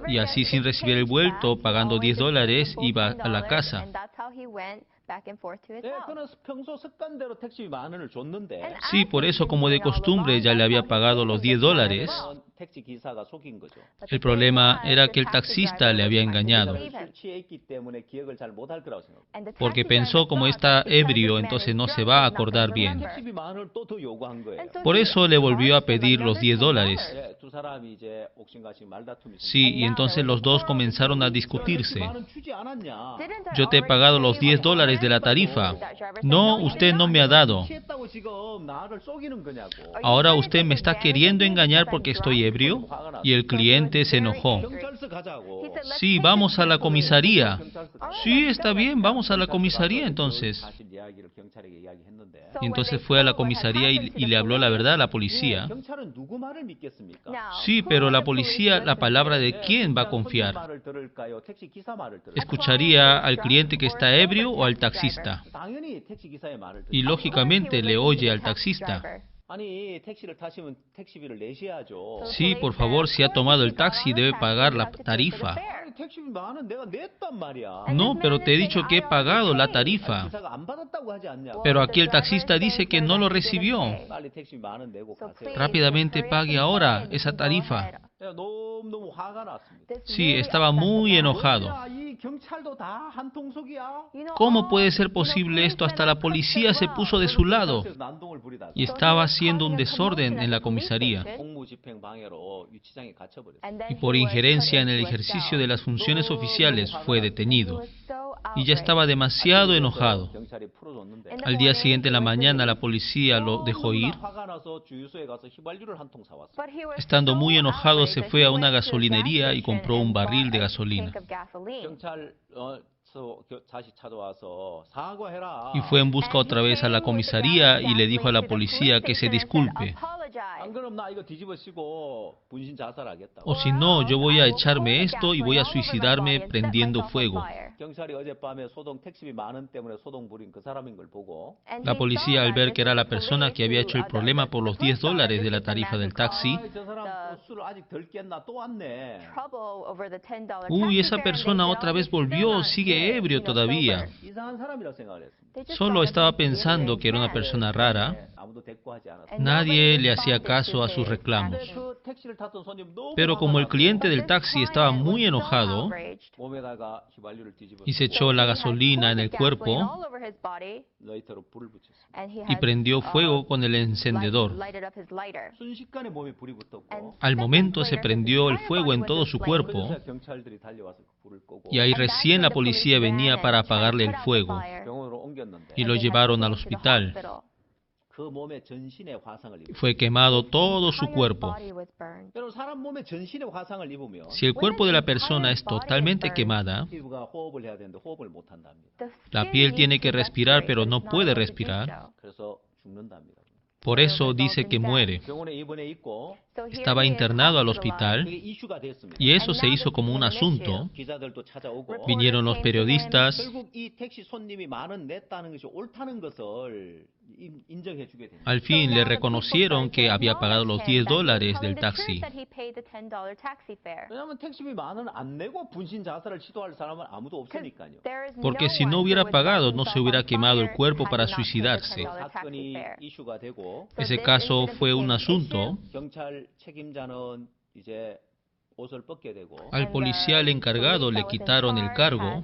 Y así, sin recibir el vuelto, pagando $10, iba a la casa. Sí, por eso, como de costumbre, ya le había pagado los $10. El problema era que el taxista le había engañado. Porque pensó, como está ebrio, entonces no se va a acordar bien. Por eso le volvió a pedir los $10. Sí, y entonces los dos comenzaron a discutirse. Yo te he pagado los $10 de la tarifa. No, usted no me ha dado. Ahora usted me está queriendo engañar porque estoy ebrio. Y el cliente se enojó. Sí, vamos a la comisaría. Sí, está bien, vamos a la comisaría entonces. Y entonces fue a la comisaría y le habló la verdad a la policía. Sí, pero la policía, ¿la palabra de quién va a confiar? ¿Escucharía al cliente que está ebrio o al taxista? Y lógicamente le oye al taxista. Sí, por favor, si ha tomado el taxi debe pagar la tarifa. No, pero te he dicho que he pagado la tarifa. Pero aquí el taxista dice que no lo recibió. Rápidamente pague ahora esa tarifa. Sí, estaba muy enojado. ¿Cómo puede ser posible esto? Hasta la policía se puso de su lado y estaba haciendo un desorden en la comisaría. Y por injerencia en el ejercicio de las funciones oficiales fue detenido. Y ya estaba demasiado enojado. Al día siguiente en la mañana la policía lo dejó ir. Estando muy enojado se fue a una gasolinería y compró un barril de gasolina. Y fue en busca otra vez a la comisaría y le dijo a la policía que se disculpe. O si no, yo voy a echarme esto y voy a suicidarme prendiendo fuego. La policía, al ver que era la persona que había hecho el problema por los $10 de la tarifa del taxi, uy, esa persona otra vez volvió, sigue ebrio todavía. Solo estaba pensando que era una persona rara. Nadie le hacía caso a sus reclamos. Pero como el cliente del taxi estaba muy enojado y se echó la gasolina en el cuerpo y prendió fuego con el encendedor. Al momento se prendió el fuego en todo su cuerpo y ahí recién la policía venía para apagarle el fuego y lo llevaron al hospital. Fue quemado todo su cuerpo. Si el cuerpo de la persona es totalmente quemada, la piel tiene que respirar, pero no puede respirar. Por eso dice que muere. Estaba internado al hospital y eso se hizo como un asunto. Vinieron los periodistas. Al fin le reconocieron que había pagado los $10 del taxi. Porque si no hubiera pagado, no se hubiera quemado el cuerpo para suicidarse. Ese caso fue un asunto. Al policía encargado le quitaron el cargo.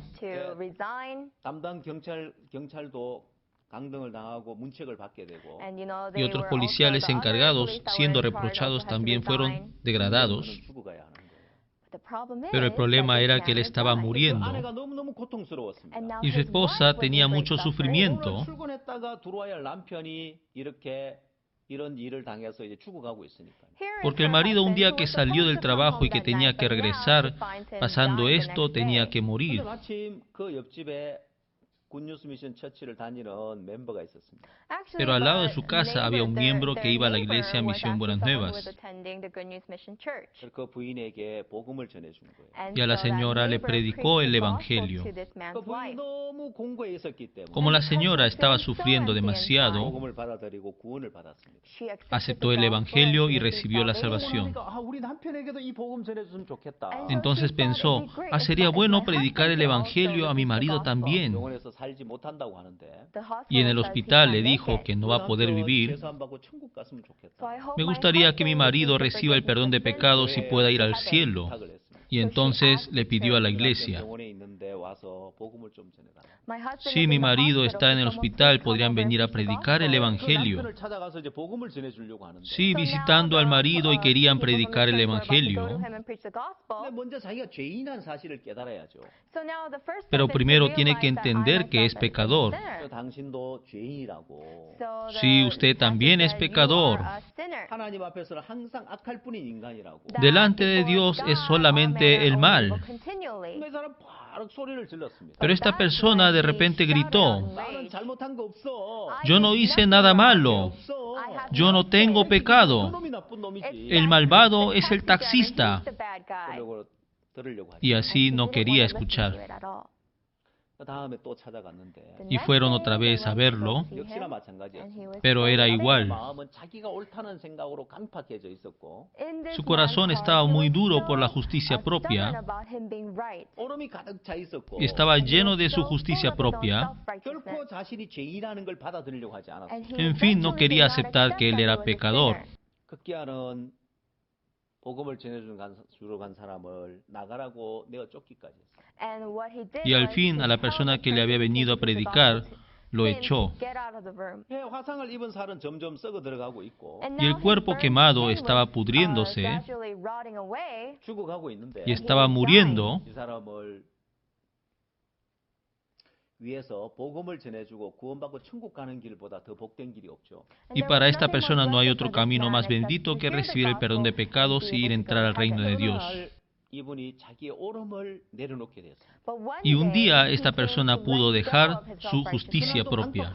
Y otros policiales encargados, siendo reprochados, también fueron degradados. Pero el problema era que él estaba muriendo y su esposa tenía mucho sufrimiento. Porque el marido un día que salió del trabajo y que tenía que regresar, pasando esto, tenía que morir. Pero al lado de su casa había un miembro que iba a la iglesia Misión Buenas Nuevas. Y a la señora le predicó el Evangelio. Como la señora estaba sufriendo demasiado, aceptó el Evangelio y recibió la salvación. Entonces pensó, sería bueno predicar el Evangelio a mi marido también. Y en el hospital le dijo que no va a poder vivir. Me gustaría que mi marido reciba el perdón de pecados y pueda ir al cielo. Y entonces le pidió a la iglesia, si mi marido está en el hospital, podrían venir a predicar el Evangelio. Sí, visitando al marido y querían predicar el Evangelio. Pero primero tiene que entender que es pecador. Sí, usted también es pecador. Delante de Dios es solamente el mal. Pero esta persona de repente gritó, yo no hice nada malo, yo no tengo pecado, el malvado es el taxista. Y así no quería escuchar. Y fueron otra vez a verlo, pero era igual. Su corazón estaba muy duro por la justicia propia y estaba lleno de su justicia propia. En fin, no quería aceptar que él era pecador. Y al fin, a la persona que le había venido a predicar, lo echó. Y el cuerpo quemado estaba pudriéndose y estaba muriendo. Y para esta persona no hay otro camino más bendito que recibir el perdón de pecados y ir a entrar al reino de Dios. Y un día esta persona pudo dejar su justicia propia.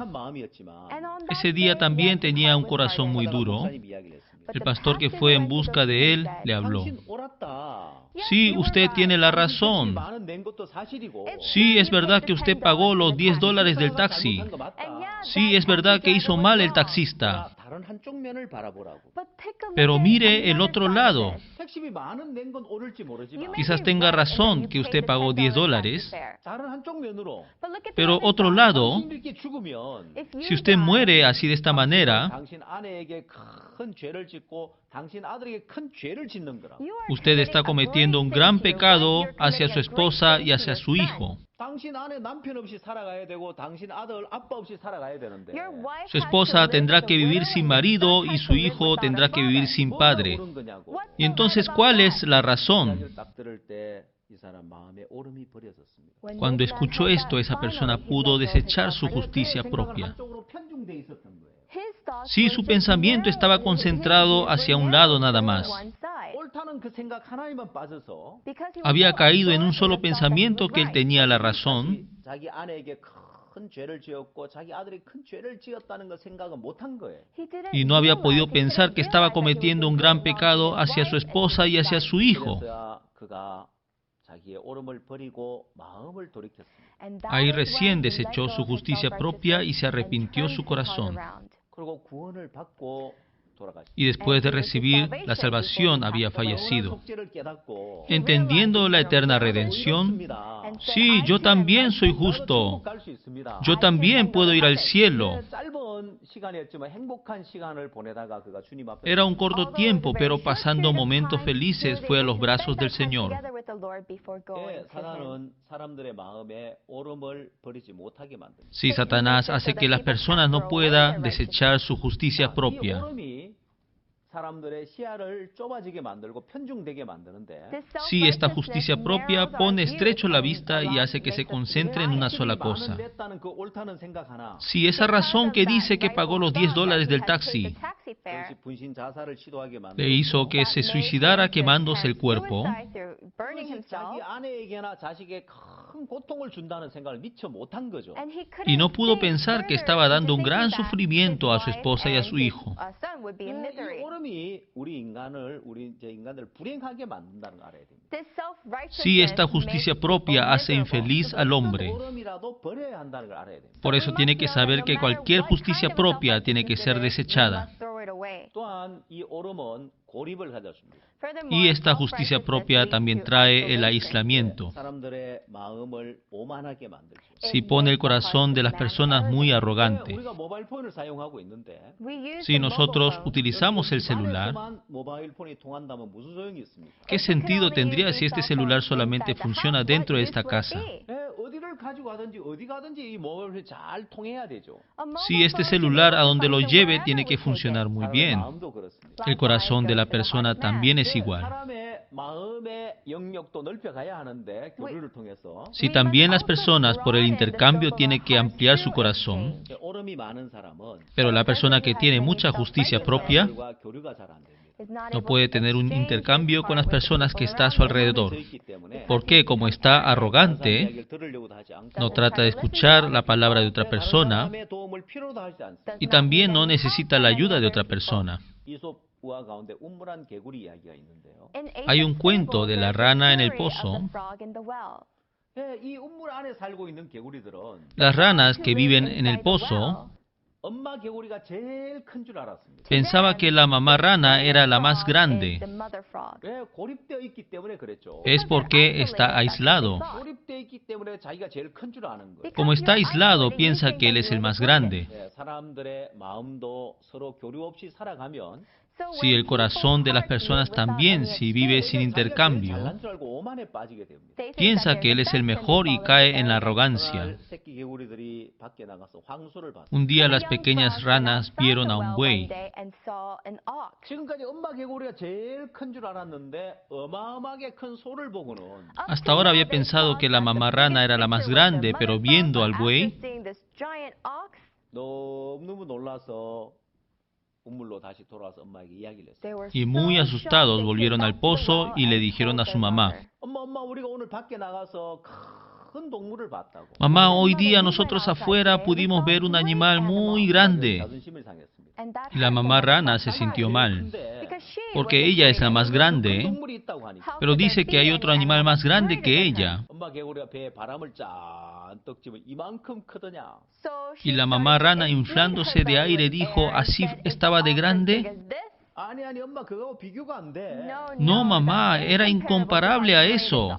Ese día también tenía un corazón muy duro. El pastor que fue en busca de él le habló. Sí, usted tiene la razón. Sí, es verdad que usted pagó los $10 del taxi. Sí, es verdad que hizo mal el taxista. Pero mire el otro lado. Quizás tenga razón que usted pagó $10. Pero otro lado, si usted muere así de esta manera, usted está cometiendo un gran pecado hacia su esposa y hacia su hijo. Su esposa tendrá que vivir sin marido y su hijo tendrá que vivir sin padre. Y entonces, ¿cuál es la razón? Cuando escuchó esto, esa persona pudo desechar su justicia propia. Sí, su pensamiento estaba concentrado hacia un lado nada más. Había caído en un solo pensamiento que él tenía la razón. Y no había podido pensar que estaba cometiendo un gran pecado hacia su esposa y hacia su hijo. Ahí recién desechó su justicia propia y se arrepintió su corazón. Y después de recibir la salvación había fallecido. Entendiendo la eterna redención, sí, yo también soy justo. Yo también puedo ir al cielo. Era un corto tiempo, pero pasando momentos felices fue a los brazos del Señor. Sí, Satanás hace que las personas no puedan desechar su justicia propia. Sí, esta justicia propia pone estrecho la vista y hace que se concentre en una sola cosa. Sí, esa razón que dice que pagó los $10 del taxi le hizo que se suicidara quemándose el cuerpo. Y no pudo pensar que estaba dando un gran sufrimiento a su esposa y a su hijo. Sí, esta justicia propia hace infeliz al hombre. Por eso tiene que saber que cualquier justicia propia tiene que ser desechada. Y esta justicia propia también trae el aislamiento. Si pone el corazón de las personas muy arrogante. Si nosotros utilizamos el celular, ¿qué sentido tendría si este celular solamente funciona dentro de esta casa? Si este celular a donde lo lleve tiene que funcionar muy bien. El corazón de la persona también es igual. Si también las personas por el intercambio tienen que ampliar su corazón, pero la persona que tiene mucha justicia propia no puede tener un intercambio con las personas que están a su alrededor. Porque como está arrogante, no trata de escuchar la palabra de otra persona y también no necesita la ayuda de otra persona. Hay un cuento de la rana en el pozo. Las ranas que viven en el pozo pensaba que la mamá rana era la más grande. Es porque está aislado. Como está aislado, piensa que él es el más grande. Si el corazón de las personas también, si vive sin intercambio, piensa que él es el mejor y cae en la arrogancia. Un día las pequeñas ranas vieron a un buey. Hasta ahora había pensado que la mamá rana era la más grande, pero viendo al buey, y muy asustados volvieron al pozo y le dijeron a su mamá: mamá, hoy día nosotros afuera pudimos ver un animal muy grande. Y la mamá rana se sintió mal, porque ella es la más grande, pero dice que hay otro animal más grande que ella. Y la mamá rana, inflándose de aire, dijo: ¿así estaba de grande? No, mamá, era incomparable a eso.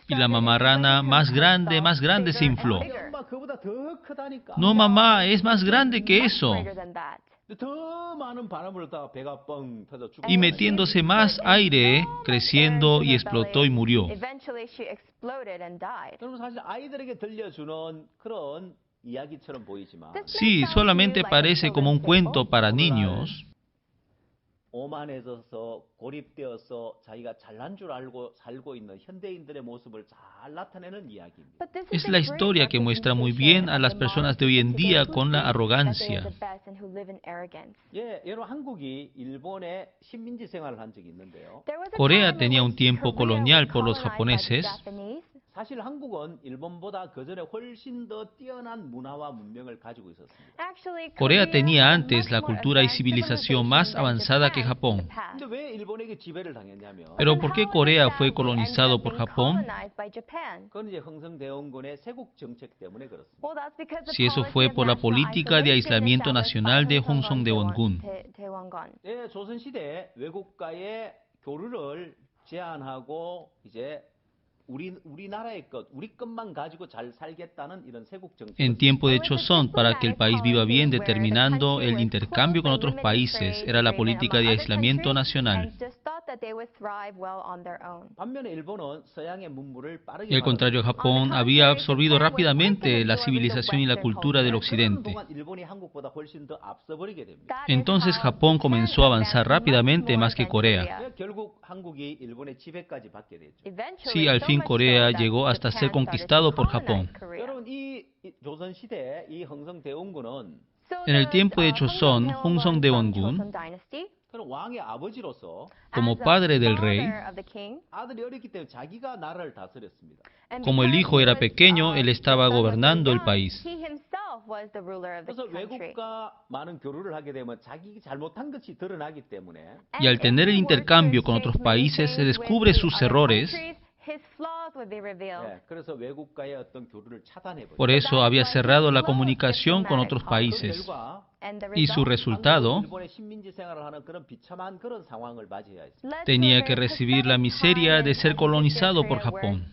Y la mamá rana, más grande, se infló. No, mamá, es más grande que eso. Y metiéndose más aire, creciendo, y explotó y murió. Sí, solamente parece como un cuento para niños, 오만해져서 고립되어서 자기가 잘난 줄 알고 살고 있는 현대인들의 모습을 잘 나타내는 이야기입니다. Es la historia que muestra muy bien a las personas de hoy en día con la arrogancia. 예, 여러분 한국이 일본의 식민지 생활을 한 적이 있는데요. Corea tenía un tiempo colonial por los japoneses. 사실 한국은 일본보다 그전에 훨씬 더 뛰어난 문화와 문명을 가지고 있었습니다. Corea tenía antes la cultura y civilización más avanzada que Japón. 근데 왜 일본에게 지배를 당했냐면 Pero ¿por qué Corea fue colonizado por Japón? 그건 이제 흥성대원군의 세국 정책 때문에 그렇습니다. Si eso fue por la política de aislamiento nacional de Hongseong-daewon-gun. 예, 조선 시대에 외국과의 교류를 제한하고 이제 우리나라의 것, 우리 것만 가지고 잘 살겠다는 이런 세국 정책. En tiempo de Joseon, para que el país viva bien, determinando el intercambio con otros países, era la política de aislamiento nacional. 반면에 일본은 서양의 문물을 빠르게 Y al contrario, Japón había absorbido rápidamente la civilización y la cultura del occidente. 일본이 한국보다 훨씬 더 앞서버리게 됩니다. Entonces Japón comenzó a avanzar rápidamente más que Corea. 결국 한국이 일본의 지배까지 받게 되죠. Sí, al fin Corea llegó hasta ser conquistado por Japón. 여러분 이 조선 시대 이 흥성대원군은 En el tiempo de Joseon, Hongseong-daewon-gun, 그런 왕의 아버지로서 como padre del rey, 아들이 어렸기 때문에 자기가 나라를 다스렸습니다. como el hijo era pequeño, él estaba gobernando el país. 그래서 외국과 많은 교류를 하게 되면 자기 잘못한 것이 드러나기 때문에 Y al tener el intercambio con otros países, se descubre sus errores. 그래서 외국과의 어떤 교류를 차단해버려요. Por eso había cerrado la comunicación con otros países. Y su resultado, 일본의 식민지 생활을 하는 그런 비참한 그런 상황을 맞이해야 했습니다. tenía que recibir la miseria de ser colonizado por Japón.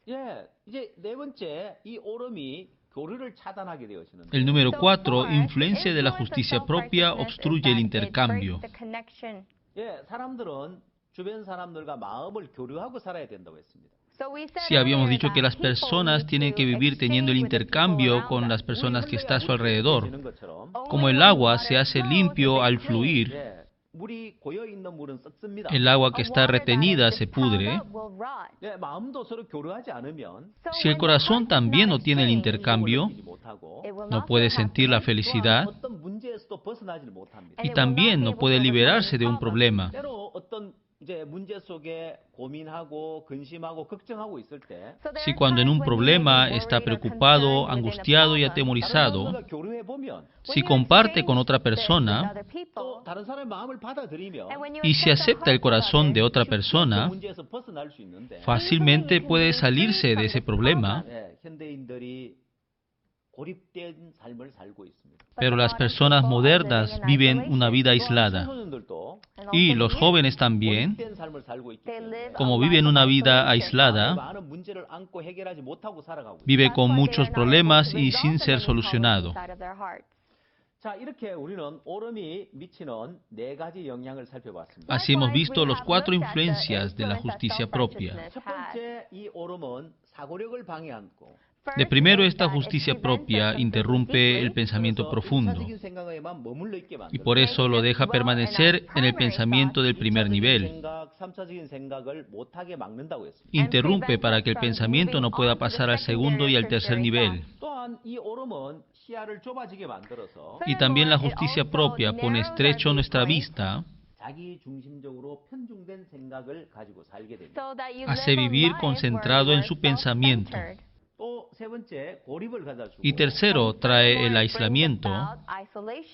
예, 이제 네 번째 이 오름이 교류를 차단하게 되어지는데 El número 4, influencia de la justicia propia obstruye el intercambio. 예, 사람들은 주변 사람들과 마음을 교류하고 살아야 된다고 했습니다. Sí, habíamos dicho que las personas tienen que vivir teniendo el intercambio con las personas que están a su alrededor. Como el agua se hace limpio al fluir, 예, 물이 고여 있는 물은 썩습니다. el agua que está retenida se pudre. 예, 마음도 서로 교류하지 않으면 Si el corazón también no tiene el intercambio, 못하고 no puede sentir la felicidad 어떤 문제에서도 벗어나질 못합니다. y también no puede liberarse de un problema. 때로 어떤 이제 문제 속에 고민하고 근심하고 걱정하고 있을 때 Si cuando en un problema está preocupado, angustiado y atemorizado, 사람들과 교류해 보면 si comparte con otra persona 또 다른 사람의 마음을 받아들이면 y si acepta el corazón de otra 그 persona, 문제에서 벗어날 수 있는데 fácilmente puede salirse de ese problema. 예, 현대인들이 고립된 삶을 살고 있습니다. Pero las personas modernas viven una vida aislada. 청소년들도 Y los jóvenes también, 고립된 삶을 살고 있기 때문에 como viven una vida aislada, 많은 문제를 안고 해결하지 못하고 살아가고 있습니다. vive con muchos problemas y sin ser solucionado. 자, 이렇게 우리는 오름이 미치는 네 가지 영향을 살펴봤습니다. Así hemos visto las 4 influencias de la justicia propia. 첫 번째 이 오름은 사고력을 방해하고 De primero, esta justicia propia interrumpe el pensamiento profundo 사적인 생각에만 머물러 있게 y 만들어요. por eso lo deja permanecer en el pensamiento del primer nivel. 생각, 3차적인 생각을 못하게 막는다고 했습니다. Interrumpe para que el pensamiento no pueda pasar al segundo y al tercer nivel. 또한 이 오름은 시야를 좁아지게 만들어서 Y también la justicia propia pone estrecho nuestra vista, 자기 중심적으로 편중된 생각을 가지고 살게 됩니다. hace vivir concentrado en su pensamiento. 또 세 번째 고립을 가져다 주고 Y tercero, trae el aislamiento.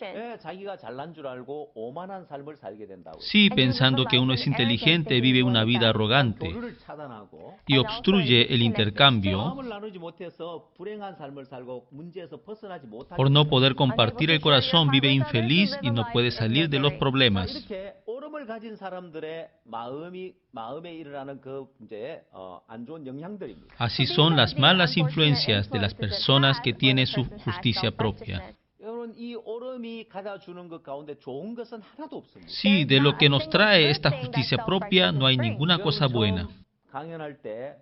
예, 자기가 잘난 줄 알고 오만한 삶을 살게 된다고. Sí, pensando que uno es inteligente, vive una vida arrogante 교류를 차단하고 y obstruye el intercambio 마음을 나누지 못해서 불행한 삶을 살고 문제에서 벗어나지 못하게 por no poder compartir el corazón, vive infeliz y no puede salir de los problemas. 이렇게 오름을 가진 사람들의 마음에 일어나는 그 이제 안 좋은 영향들입니다. Así son las malas influencias de las personas que tienen su justicia propia. 여러분 이 오름이 가져 주는 것 가운데 좋은 것은 하나도 없습니다. Sí, de lo que nos trae esta justicia propia no hay ninguna cosa buena. 강연할 때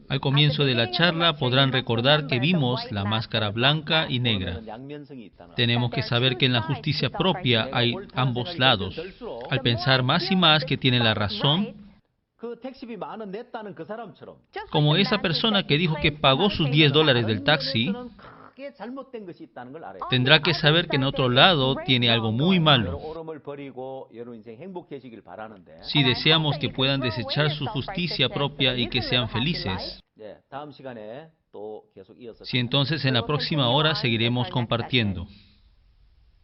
Al comienzo de la charla podrán recordar que vimos la máscara blanca y negra. Tenemos que saber que en la justicia propia hay ambos lados. Al pensar más y más que tiene la razón, como esa persona que dijo que pagó sus $10 del taxi, tendrá que saber que en otro lado tiene algo muy malo. Si deseamos que puedan desechar su justicia propia y que sean felices. Si entonces en la próxima hora seguiremos compartiendo.